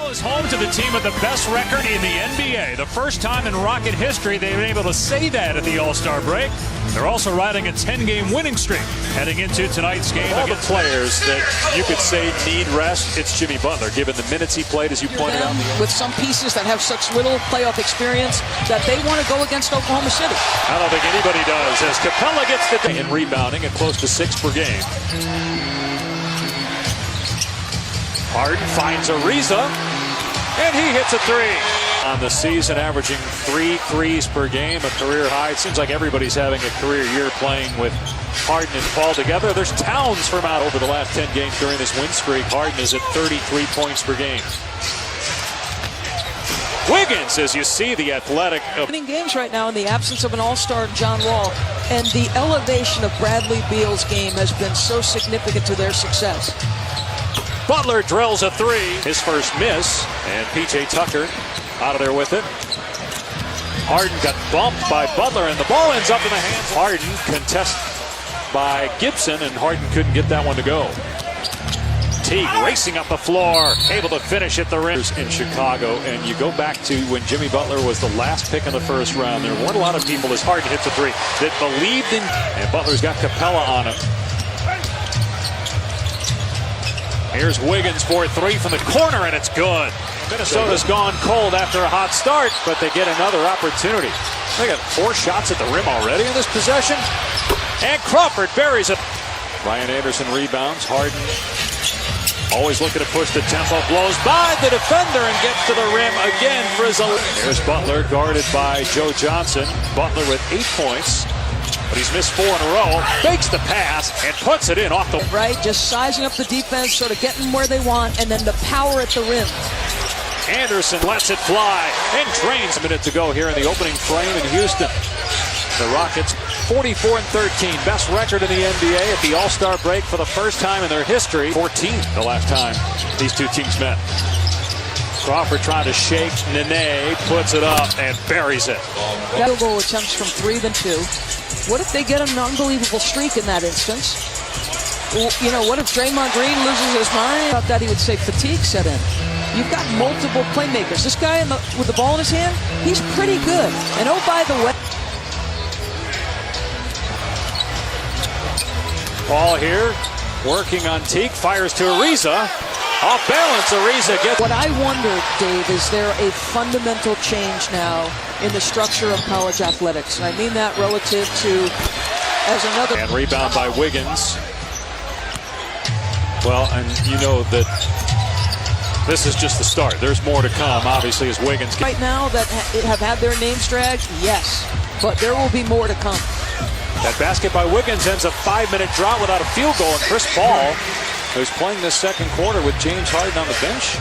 is home to the team with the best record in the NBA. The first time in Rocket history they've been able to say that at the All-Star break. They're also riding a 10-game winning streak heading into tonight's game. All the players that you could say need rest, it's Jimmy Butler, given the minutes he played, as you pointed out. With some pieces that have such little playoff experience that they want to go against Oklahoma City. I don't think anybody does, as Capella gets the day in rebounding at close to 6 per game. Harden finds Ariza, and he hits a three. On the season, averaging 3 threes per game, a career high. It seems like everybody's having a career year playing with Harden and Paul together. There's Towns from out over the last 10 games during this win streak. Harden is at 33 points per game. Wiggins, as you see, the athletic. Winning games right now in the absence of an all-star John Wall, and the elevation of Bradley Beal's game has been so significant to their success. Butler drills a three, his first miss, and P.J. Tucker out of there with it. Harden got bumped by Butler, and the ball ends up in the hands. Harden contested by Gibson, and Harden couldn't get that one to go. Teague racing up the floor, able to finish at the rim in Chicago. And you go back to when Jimmy Butler was the last pick in the first round. There weren't a lot of people, as Harden hits a three, that believed in, and Butler's got Capella on him. Here's Wiggins for a three from the corner, and it's good. Minnesota's gone cold after a hot start, but they get another opportunity. They got 4 shots at the rim already in this possession. And Crawford buries it. Ryan Anderson rebounds. Harden always looking to push the tempo. Blows by the defender and gets to the rim again for his 11th. There's Butler guarded by Joe Johnson. Butler with 8 points. But he's missed 4 in a row, fakes the pass, and puts it in off the... Right, just sizing up the defense, sort of getting where they want, and then the power at the rim. Anderson lets it fly, and drains a minute to go here in the opening frame in Houston. The Rockets 44-13, best record in the NBA at the All-Star break for the first time in their history. 14th the last time these two teams met. Crawford trying to shake Nene, puts it up, and buries it. Field goal attempts from 3 than 2. What if they get an unbelievable streak in that instance? You know, what if Draymond Green loses his mind? I thought that he would say fatigue set in. You've got multiple playmakers. This guy with the ball in his hand, he's pretty good. And oh, by the way, Paul here, working on Teague, fires to Ariza. Off balance, Ariza gets... What I wonder, Dave, is there a fundamental change now in the structure of college athletics? And I mean that relative to, as another... And rebound by Wiggins. Well, and you know that this is just the start. There's more to come, obviously, as Wiggins... Right now that have had their names dragged, yes. But there will be more to come. That basket by Wiggins ends a 5-minute drought without a field goal. And Chris Paul, who's playing this second quarter with James Harden on the bench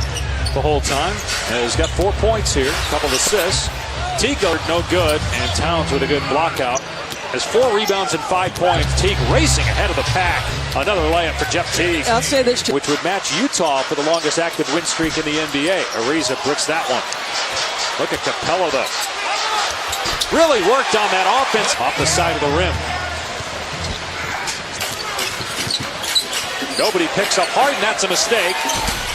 the whole time, has got 4 points here, a couple of assists. Teague no good, and Towns with a good block out. Has 4 rebounds and 5 points. Teague racing ahead of the pack. Another layup for Jeff Teague. I'll say this, which would match Utah for the longest active win streak in the NBA. Ariza bricks that one. Look at Capella, though. Really worked on that offense off the side of the rim. Nobody picks up Harden. That's a mistake.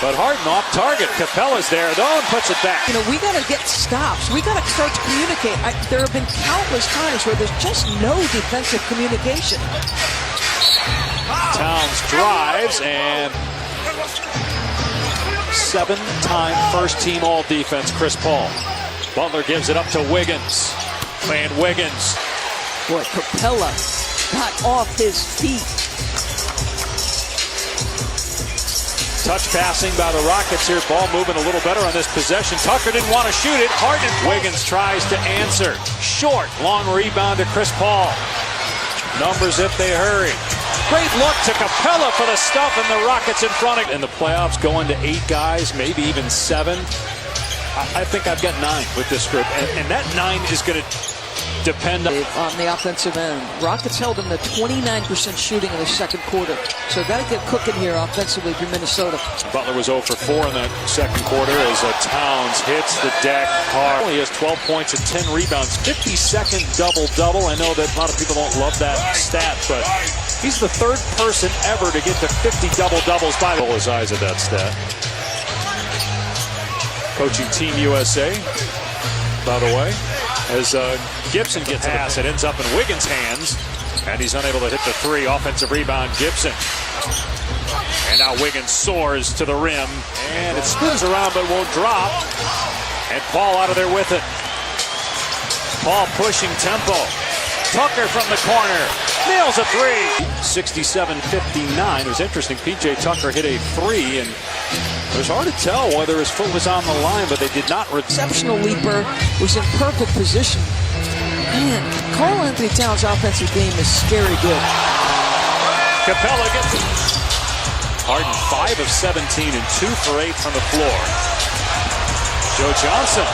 But Harden off target. Capella's there, though, and puts it back. You know, we got to get stops. We got to start to communicate. There have been countless times where there's just no defensive communication. Towns drives, and 7-time first-team all-defense Chris Paul. Butler gives it up to Wiggins. And Wiggins. Boy, Capella got off his feet. Touch passing by the Rockets here. Ball moving a little better on this possession. Tucker didn't want to shoot it. Harden. Wiggins tries to answer. Short. Long rebound to Chris Paul. Numbers if they hurry. Great look to Capella for the stuff, and the Rockets in front of... In the playoffs, going to 8 guys, maybe even 7. I think I've got 9 with this group, and that 9 is going to depend on the offensive end. Rockets held them to 29% shooting in the second quarter, so got to get cooking here offensively for Minnesota. Butler was 0 for 4 in that second quarter as Towns hits the deck hard. He has 12 points and 10 rebounds, 52nd double-double. I know that a lot of people don't love that stat, but he's the 3rd person ever to get to 50 double-doubles by the... Roll his eyes at that stat. coaching Team USA, by the way. As Gibson gets a pass, it ends up in Wiggins' hands, and he's unable to hit the three. Offensive rebound, Gibson. And now Wiggins soars to the rim, and it spins around but won't drop. And Paul out of there with it. Paul pushing tempo. Tucker from the corner. Nails a three. 67-59. It was interesting. P.J. Tucker hit a three, and it was hard to tell whether his foot was on the line, but they did not. Exceptional leaper, was in perfect position. Man, Karl Anthony Towns' offensive game is scary good. Capella gets it. Harden 5 of 17 and 2 for 8 from the floor. Joe Johnson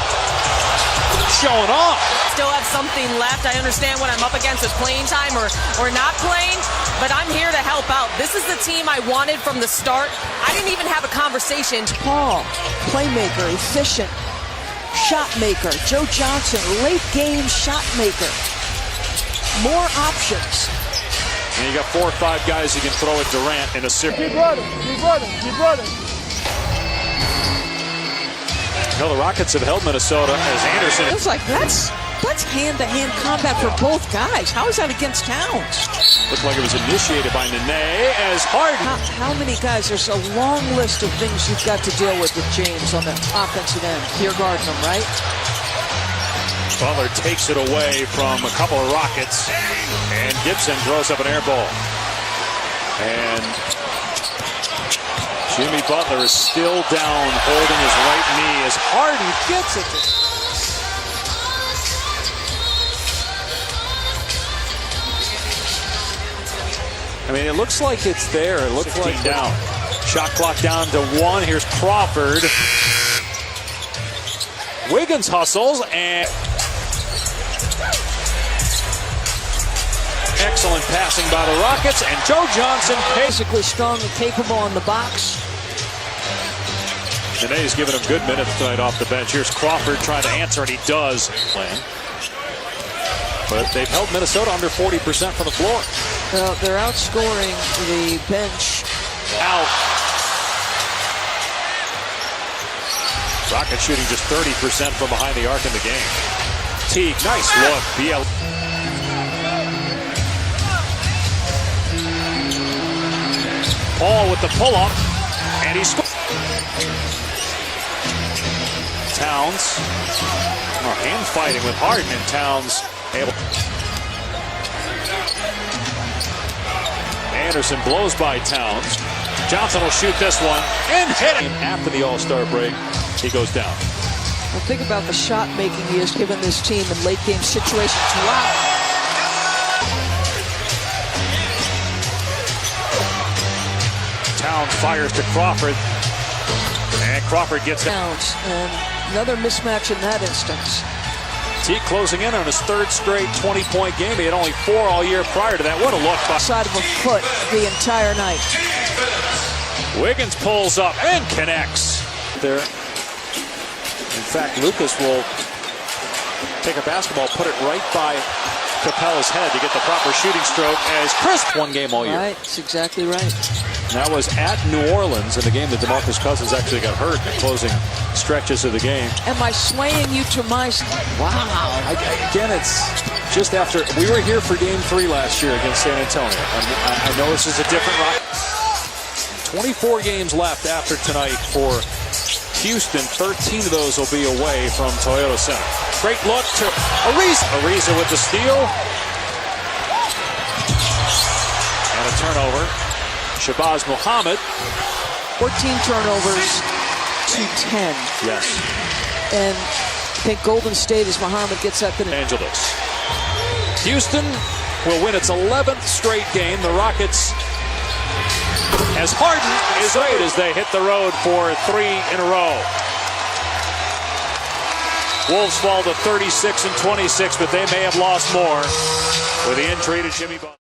showing off. Still have something left. I understand what I'm up against is playing time or not playing, but I'm here to help out. This is the team I wanted from the start. I didn't even have a conversation. Paul, playmaker, efficient, shot maker. Joe Johnson, late game shot maker. More options. And you got 4 or 5 guys you can throw at Durant in a series. Keep running, keep running, keep running. You know, the Rockets have held Minnesota as Anderson. It was like, that's hand-to-hand combat for both guys. How is that against Towns? Looked like it was initiated by Nene as Harden. How many guys? There's a long list of things you've got to deal with James on the offensive end. You're guarding them, right? Butler takes it away from a couple of Rockets, and Gibson throws up an air ball. And Jimmy Butler is still down, holding his right knee as Harden gets it. I mean, it looks like it's there. It looks like down. Shot clock down to 1. Here's Crawford. Wiggins hustles, and excellent passing by the Rockets, and Joe Johnson basically strong and capable on the box. Nene's giving him good minutes tonight off the bench. Here's Crawford trying to answer, and he does. But they've held Minnesota under 40% from the floor. Well, they're outscoring the bench. Out. Rockets shooting just 30% from behind the arc in the game. Teague, nice look. BL. Paul with the pull-up, and he scores. Towns, hand fighting with Harden, and Towns able. Anderson blows by Towns. Johnson will shoot this one and hit him. After the All-Star break, he goes down. Well, think about the shot making he has given this team in late game situations. Wow. Towns fires to Crawford, and Crawford gets it. Towns, and another mismatch in that instance. Teague closing in on his 3rd straight 20-point game. He had only 4 all year prior to that. What a look by side of a foot the entire night. Wiggins pulls up and connects. There. In fact, Lucas will take a basketball, put it right by Capella's head to get the proper shooting stroke as Chris 1 game all year. Right, that's exactly right. And that was at New Orleans in the game that DeMarcus Cousins actually got hurt in the closing stretches of the game. Am I swaying you to my... Wow. Again, it's just after... We were here for Game 3 last year against San Antonio. I know this is a different rock. 24 games left after tonight for Houston. 13 of those will be away from Toyota Center. Great look to Ariza. Ariza with the steal. And a turnover. Shabazz Muhammad. 14 turnovers to 10. Yes. And I think Golden State, as Muhammad gets up in Angeles. Houston will win its 11th straight game. The Rockets, as Harden is great as they hit the road for 3 in a row. Wolves fall to 36-26, but they may have lost more with the injury to Jimmy Butler.